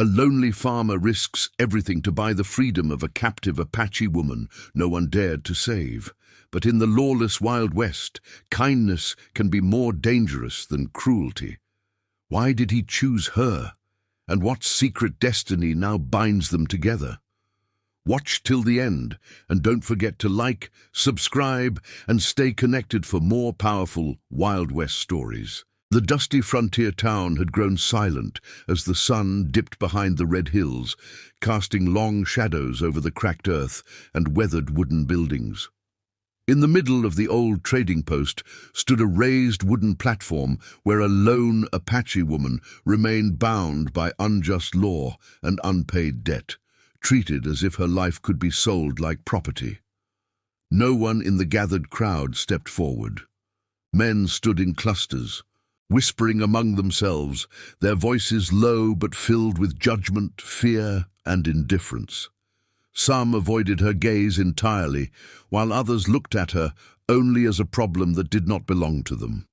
A lonely farmer risks everything to buy the freedom of a captive Apache woman no one dared to save. But in the lawless Wild West, kindness can be more dangerous than cruelty. Why did he choose her? And what secret destiny now binds them together? Watch till the end, and don't forget to like, subscribe, and stay connected for more powerful Wild West stories. The dusty frontier town had grown silent as the sun dipped behind the red hills, casting long shadows over the cracked earth and weathered wooden buildings. In the middle of the old trading post stood a raised wooden platform where a lone Apache woman remained bound by unjust law and unpaid debt, treated as if her life could be sold like property. No one in the gathered crowd stepped forward. Men stood in clusters, whispering among themselves, their voices low but filled with judgment, fear, and indifference. Some avoided her gaze entirely, while others looked at her only as a problem that did not belong to them.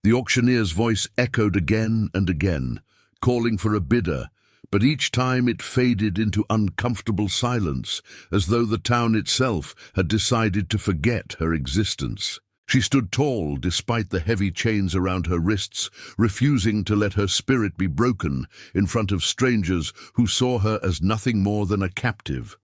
The auctioneer's voice echoed again and again, calling for a bidder, but each time it faded into uncomfortable silence, as though the town itself had decided to forget her existence. She stood tall despite the heavy chains around her wrists, refusing to let her spirit be broken in front of strangers who saw her as nothing more than a captive.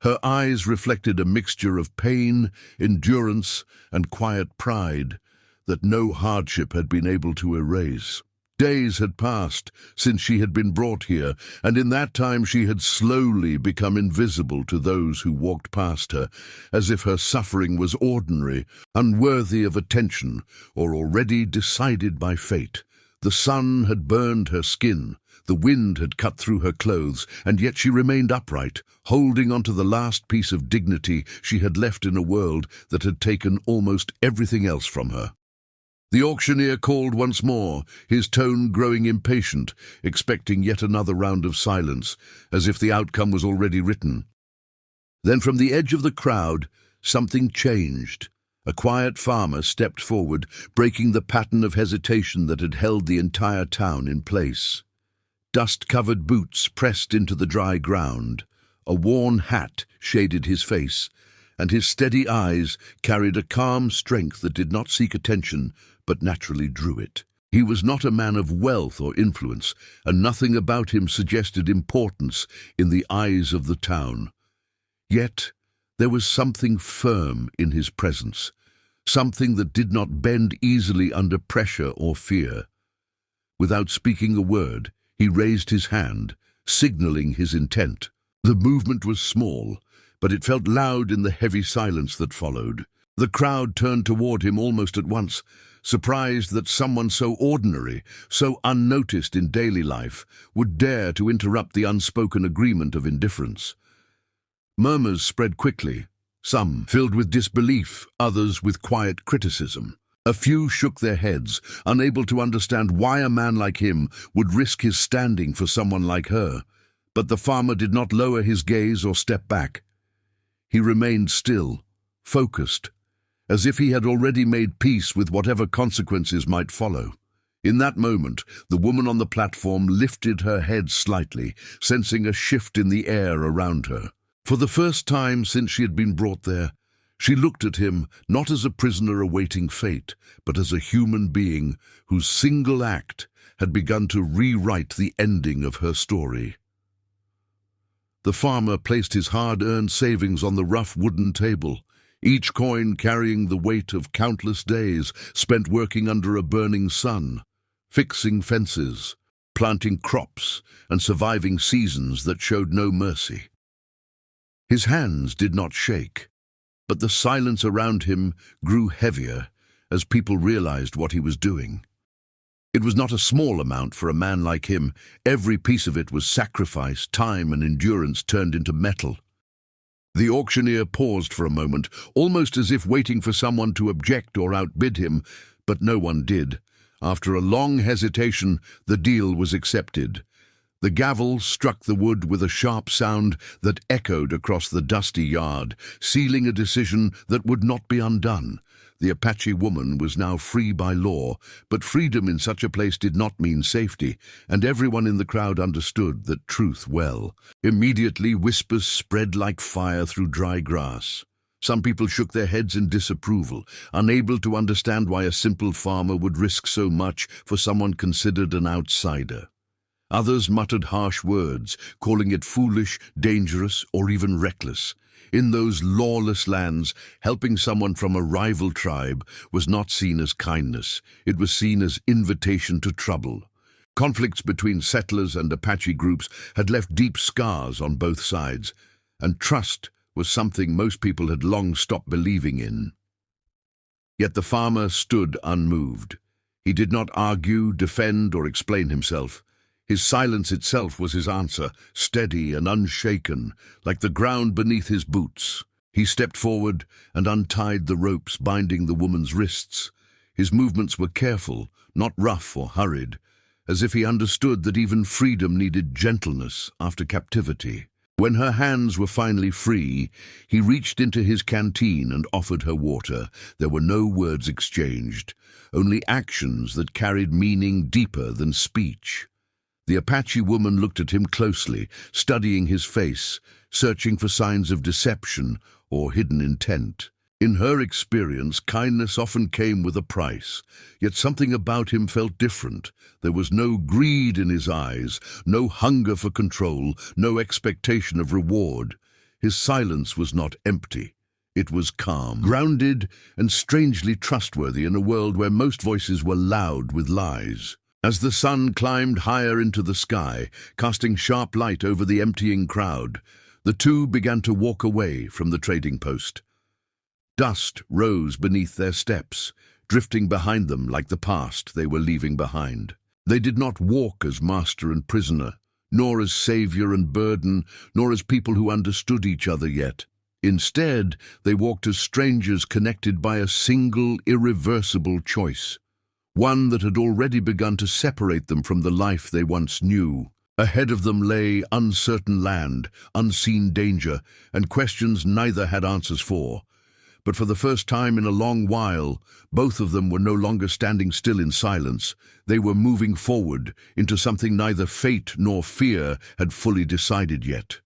Her eyes reflected a mixture of pain, endurance, and quiet pride that no hardship had been able to erase. Days had passed since she had been brought here, and in that time she had slowly become invisible to those who walked past her, as if her suffering was ordinary, unworthy of attention, or already decided by fate. The sun had burned her skin, the wind had cut through her clothes, and yet she remained upright, holding onto the last piece of dignity she had left in a world that had taken almost everything else from her. The auctioneer called once more, his tone growing impatient, expecting yet another round of silence, as if the outcome was already written. Then from the edge of the crowd, something changed. A quiet farmer stepped forward, breaking the pattern of hesitation that had held the entire town in place. Dust-covered boots pressed into the dry ground. A worn hat shaded his face, and his steady eyes carried a calm strength that did not seek attention, but naturally drew it. He was not a man of wealth or influence, and nothing about him suggested importance in the eyes of the town. Yet there was something firm in his presence, something that did not bend easily under pressure or fear. Without speaking a word, he raised his hand, signaling his intent. The movement was small, but it felt loud in the heavy silence that followed. The crowd turned toward him almost at once, surprised that someone so ordinary, so unnoticed in daily life, would dare to interrupt the unspoken agreement of indifference. Murmurs spread quickly, some filled with disbelief, others with quiet criticism. A few shook their heads, unable to understand why a man like him would risk his standing for someone like her. But the farmer did not lower his gaze or step back. He remained still, focused, as if he had already made peace with whatever consequences might follow. In that moment, the woman on the platform lifted her head slightly, sensing a shift in the air around her. For the first time since she had been brought there, she looked at him not as a prisoner awaiting fate, but as a human being whose single act had begun to rewrite the ending of her story. The farmer placed his hard-earned savings on the rough wooden table, each coin carrying the weight of countless days spent working under a burning sun, fixing fences, planting crops, and surviving seasons that showed no mercy. His hands did not shake, but the silence around him grew heavier as people realized what he was doing. It was not a small amount for a man like him. Every piece of it was sacrifice, time, and endurance turned into metal. The auctioneer paused for a moment, almost as if waiting for someone to object or outbid him, but no one did. After a long hesitation, the deal was accepted. The gavel struck the wood with a sharp sound that echoed across the dusty yard, sealing a decision that would not be undone. The Apache woman was now free by law, but freedom in such a place did not mean safety, and everyone in the crowd understood that truth well. Immediately, whispers spread like fire through dry grass. Some people shook their heads in disapproval, unable to understand why a simple farmer would risk so much for someone considered an outsider. Others muttered harsh words, calling it foolish, dangerous, or even reckless. In those lawless lands, helping someone from a rival tribe was not seen as kindness. It was seen as invitation to trouble. Conflicts between settlers and Apache groups had left deep scars on both sides, and trust was something most people had long stopped believing in. Yet the farmer stood unmoved. He did not argue, defend, or explain himself. His silence itself was his answer, steady and unshaken, like the ground beneath his boots. He stepped forward and untied the ropes binding the woman's wrists. His movements were careful, not rough or hurried, as if he understood that even freedom needed gentleness after captivity. When her hands were finally free, he reached into his canteen and offered her water. There were no words exchanged, only actions that carried meaning deeper than speech. The Apache woman looked at him closely, studying his face, searching for signs of deception or hidden intent. In her experience, kindness often came with a price, yet something about him felt different. There was no greed in his eyes, no hunger for control, no expectation of reward. His silence was not empty. It was calm, grounded, and strangely trustworthy in a world where most voices were loud with lies. As the sun climbed higher into the sky, casting sharp light over the emptying crowd, the two began to walk away from the trading post. Dust rose beneath their steps, drifting behind them like the past they were leaving behind. They did not walk as master and prisoner, nor as savior and burden, nor as people who understood each other yet. Instead, they walked as strangers connected by a single, irreversible choice. One that had already begun to separate them from the life they once knew. Ahead of them lay uncertain land, unseen danger, and questions neither had answers for. But for the first time in a long while, both of them were no longer standing still in silence. They were moving forward into something neither fate nor fear had fully decided yet.